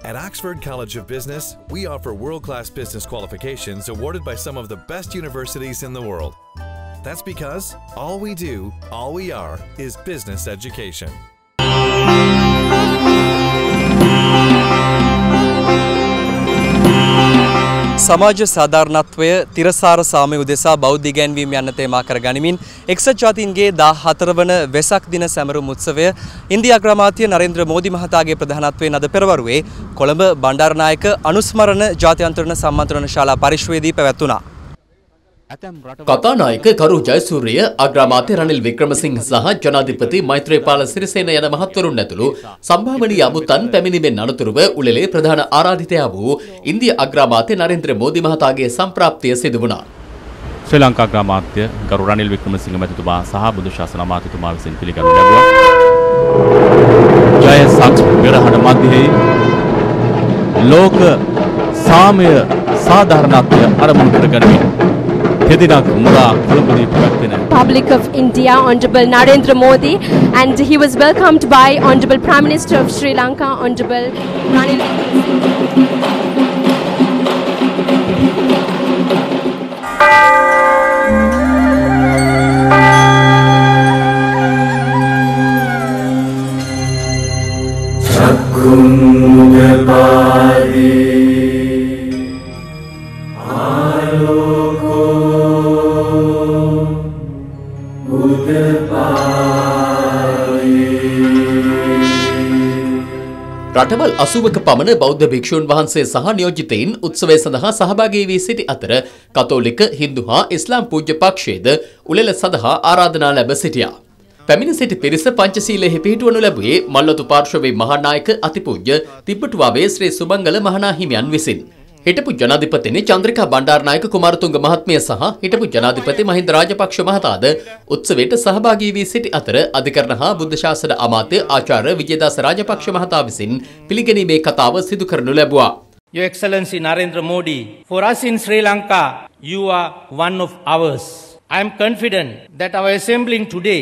At Oxford College of Business, we offer world-class business qualifications awarded by some of the best universities in the world. That's because all we do, all we are, is business education. සමාජ සාධාරණත්වය තිරසාර සාමය උදෙසා බෞද්ධ ඉගැන්වීම් යන තේමා කර ගනිමින් එක්සත් ජාතීන්ගේ 14 වන වෙසක් දින සැමරුම් උත්සවය ඉන්දියා අග්‍රාමාත්‍ය නරේන්ද්‍ර මෝදි මහතාගේ ප්‍රධානත්වයෙන් අද පෙරවරුවේ කොළඹ බණ්ඩාරනායක අනුස්මරණ ජාත්‍යන්තර සම්මන්ත්‍රණ ශාලා පරිශ්‍රයේදී පැවැත්වුණා. කතානායක කරු ජයසූරිය අග්‍රාමාත්‍ය රනිල් වික්‍රමසිංහ සහ ජනාධිපති මෛත්‍රීපාල සිරිසේන යන මහත්වරුන් ඇතුළු සම්භාවනීය අමුත්තන් පැමිණීමෙන් අනතුරුව උළෙලේ ප්‍රධාන ආරාධිතයා වූ ඉන්දියා අග්‍රාමාත්‍ය නරේන්ද්‍ර මෝදි මහතාගේ සම්ප්‍රාප්තිය සිදු වුණා. ශ්‍රී ලංකා අග්‍රාමාත්‍ය ගරු රනිල් වික්‍රමසිංහ මැතිතුමා සහ බුදු ශාසන අමාත්‍යතුමා විසින් පිළිගනු ලැබුවා. ජය සක්ස් පෙරහර මැදෙහි ලෝක සාමය සාධාරණත්වය අරමුණු කරගනිමින් Republic of India, Honorable Narendra Modi, and he was welcomed by Honorable Prime Minister of Sri Lanka, Honorable Ranil රටවල් 80ක පමණ බෞද්ධ භික්ෂූන් වහන්සේ සහ නියෝජිතයින් උත්සවය සඳහා සහභාගී වී සිටි අතර කතෝලික, හින්දු හා ඉස්ලාම් පූජ්‍ය පක්ෂයේද උළෙල සඳහා ආරාධනා ලැබ සිටියා. පැමිණ සිටි පිරිස පංචශීලයෙහි පිහිටුවනු ලැබුවේ මල්වතු පාර්ශවයේ මහානායක අතිපූජ්‍ය තිබ්බටුවාවේ ශ්‍රී සුමංගල මහනා හිමියන් විසින්. හිටපු ජනාධිපතිනි චන්ද්‍රිකා බණ්ඩාරනායක කුමාරතුංග මහත්මිය සහ හිටපු ජනාධිපති මහින්ද රාජපක්ෂ මහතාද උත්සවයට සහභාගී වී සිටි අතර අධිකරණ හා බුද්ධ ශාසන අමාත්‍ය ආචාර්ය විජේදාස රාජපක්ෂ මහතා විසින් පිළිගැනීමේ කතාව සිදු කරනු ලැබුවා. Your Excellency Narendra Modi, for us in Sri Lanka, you are one of ours. I am confident that our assembling today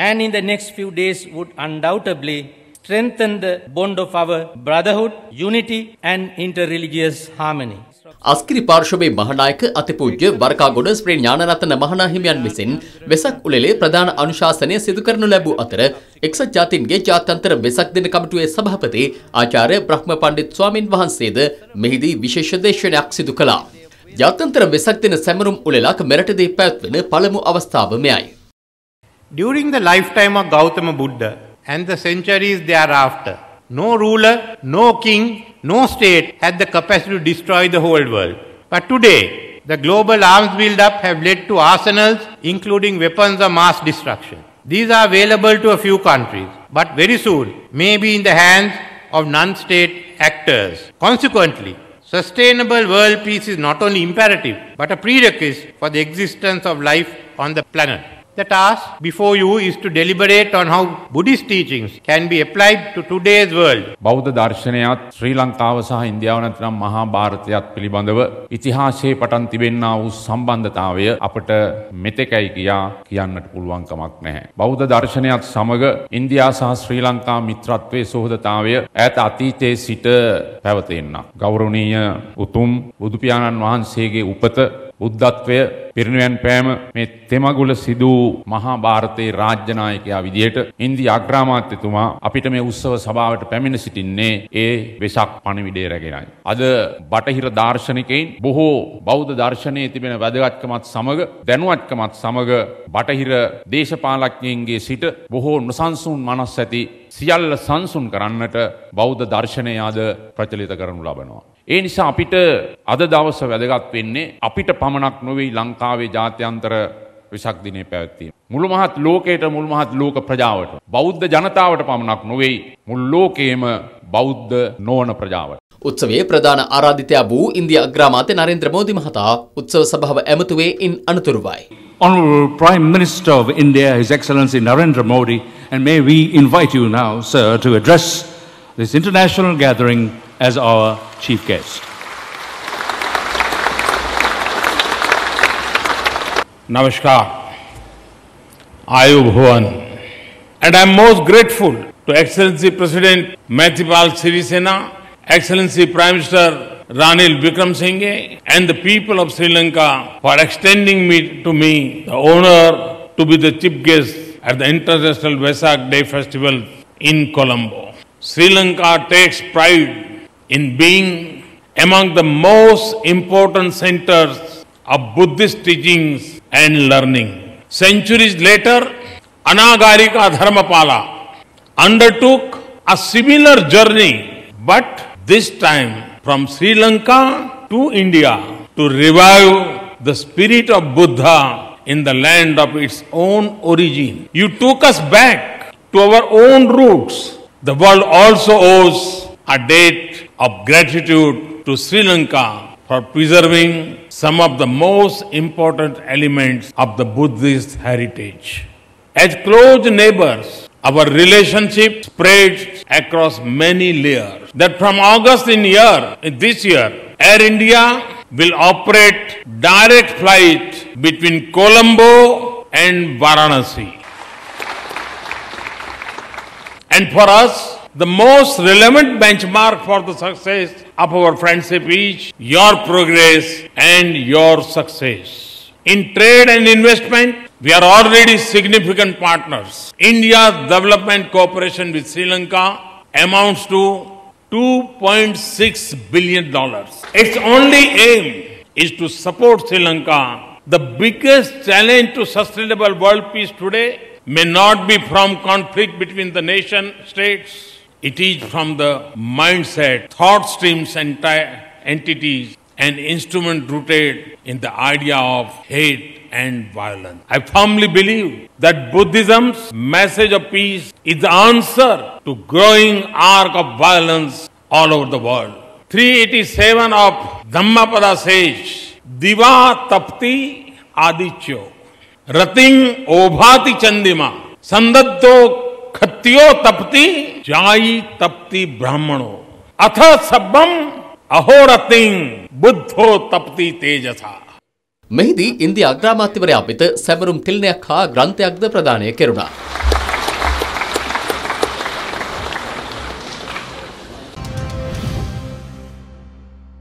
and in the next few days would undoubtedly strengthen the bond of our brotherhood, unity and interreligious harmony. අස්කිරි පාර්ශවයේ මහානායක අතිපූජ්‍ය වරකාගොඩ ශ්‍රී ඥානරත්න මහනා හිමියන් විසින් වෙසක් උළෙලේ ප්‍රධාන අනුශාසනය සිදු කරනු ලැබූ අතර එක්සත් ජාතීන්ගේ ජාත්‍යන්තර වෙසක් දින කමිටුවේ සභාපති ආචාර්ය බ්‍රහ්ම පණ්ඩිත් ස්වාමින් වහන්සේද මෙහිදී විශේෂ දේශනයක් සිදු කළා. ජාත්‍යන්තර වෙසක් දින සැමරුම් උළෙලක් මෙරටදී පැවැත්වෙන පළමු අවස්ථාව මෙයයි. During the lifetime of Gautama Buddha and the centuries thereafter, no ruler, no king, no state had the capacity to destroy the whole world. But today, the global arms build-up have led to arsenals, including weapons of mass destruction. These are available to a few countries, but very soon may be in the hands of non-state actors. Consequently, sustainable world peace is not only imperative, but a prerequisite for the existence of life on the planet. The task before you is to deliberate on how Buddhist teachings can be applied to today's world. බෞද්ධ දර්ශනයත් ශ්‍රී ලංකාව සහ ඉන්දියාව නැත්නම් මහා භාරතයත් පිළිබඳව ඉතිහාසයේ පටන් තිබෙනා වූ සම්බන්ධතාවය අපට මෙතෙකයි කියන්නට පුළුවන් කමක් නැහැ. බෞද්ධ දර්ශනයත් සමග ඉන්දියා සහ ශ්‍රී ලංකා මිත්‍රත්වයේ සහෝදරතාවය ඈත අතීතයේ සිට පැවතෙන්න. ගෞරවනීය උතුම් බුදු පියාණන් වහන්සේගේ උපත බුද්ධත්වය පිරිනිවන් පෑම මේ තෙමගුල සිදු මහා භාරතයේ රාජ්‍ය නායකයා විදියට ඉන්දියා අග්‍රාමාත්‍යතුමා අපිට මේ උත්සව සභාවට පැමිණ සිටින්නේ ඒ වෙසක් පණිවිඩය රැගෙනයි. අද බටහිර දාර්ශනිකයින් බොහෝ බෞද්ධ දර්ශනයේ තිබෙන වැදගත්කමත් සමග දැනුවත්කමත් සමග බටහිර දේශපාලඥයින්ගේ සිට බොහෝ නොසන්සුන් මනස් ඇති සියල්ල සංසුන් කරන්නට බෞද්ධ දර්ශනය අද ප්‍රචලිත කරනු ලබනවා. ඒ නිසා අපිට අද දවස වැදගත් වෙන්නේ අපිට පමණක් නොවේ ලංකාවේ ජාත්‍යන්තර වෙසක් දිනේ පැවැත්වීම. මුළු මහත් ලෝකයට මුළු මහත් ලෝක ප්‍රජාවට බෞද්ධ ජනතාවට පමණක් නොවේ මුළු ලෝකයේම බෞද්ධ නොවන ප්‍රජාවට. උත්සවයේ ප්‍රධාන ආරාධිතයා වූ ඉන්දියා අග්‍රාමාත්‍ය නරේන්ද්‍ර මෝදි මහතා උත්සව සභාව ඇමතුවේ ඉන් අනතුරුවයි. Honorable Prime Minister of India, His Excellency Narendra Modi, and may we invite you now, sir, to address this international gathering as our chief guest. Namaskar. Ayubhavan. And I am most grateful to Excellency President Maithripal Sirisena Excellency Prime Minister Ranil Wickremesinghe and the people of Sri Lanka for extending to me the honor to be the chief guest at the International Vesak Day Festival in Colombo. Sri Lanka takes pride in being among the most important centers of Buddhist teachings and learning. Centuries later, Anagarika Dharmapala undertook a similar journey, but this time from Sri Lanka to India to revive the spirit of Buddha in the land of its own origin. You took us back to our own roots. The world also owes a debt of gratitude to Sri Lanka for preserving some of the most important elements of the Buddhist heritage. As close neighbors, our relationship spreads across many layers. That from August this year, Air India will operate direct flight between Colombo and Varanasi. And for us, the most relevant benchmark for the success of our friendship is your progress and your success. In trade and investment, we are already significant partners. India's development cooperation with Sri Lanka amounts to $2.6 billion. Its only aim is to support Sri Lanka. The biggest challenge to sustainable world peace today may not be from conflict between the nation states. It is from the mindset, thought streams and entities and instrument rooted in the idea of hate and violence. I firmly believe that Buddhism's message of peace is the answer to growing arc of violence all over the world. 387 of Dhammapada says, Diva tapti adityo, rating obhati chandima, sandaddo khatyo tapti, jai tapti brahmano, atha sabbam ahorating buddho tapti tejasa. මෙහිදී India අග්‍රාමාත්‍යවරයා වෙත සැමරුම් තිලනයක් හා ග්‍රන්ථයක්ද ප්‍රදානය කෙරුණා.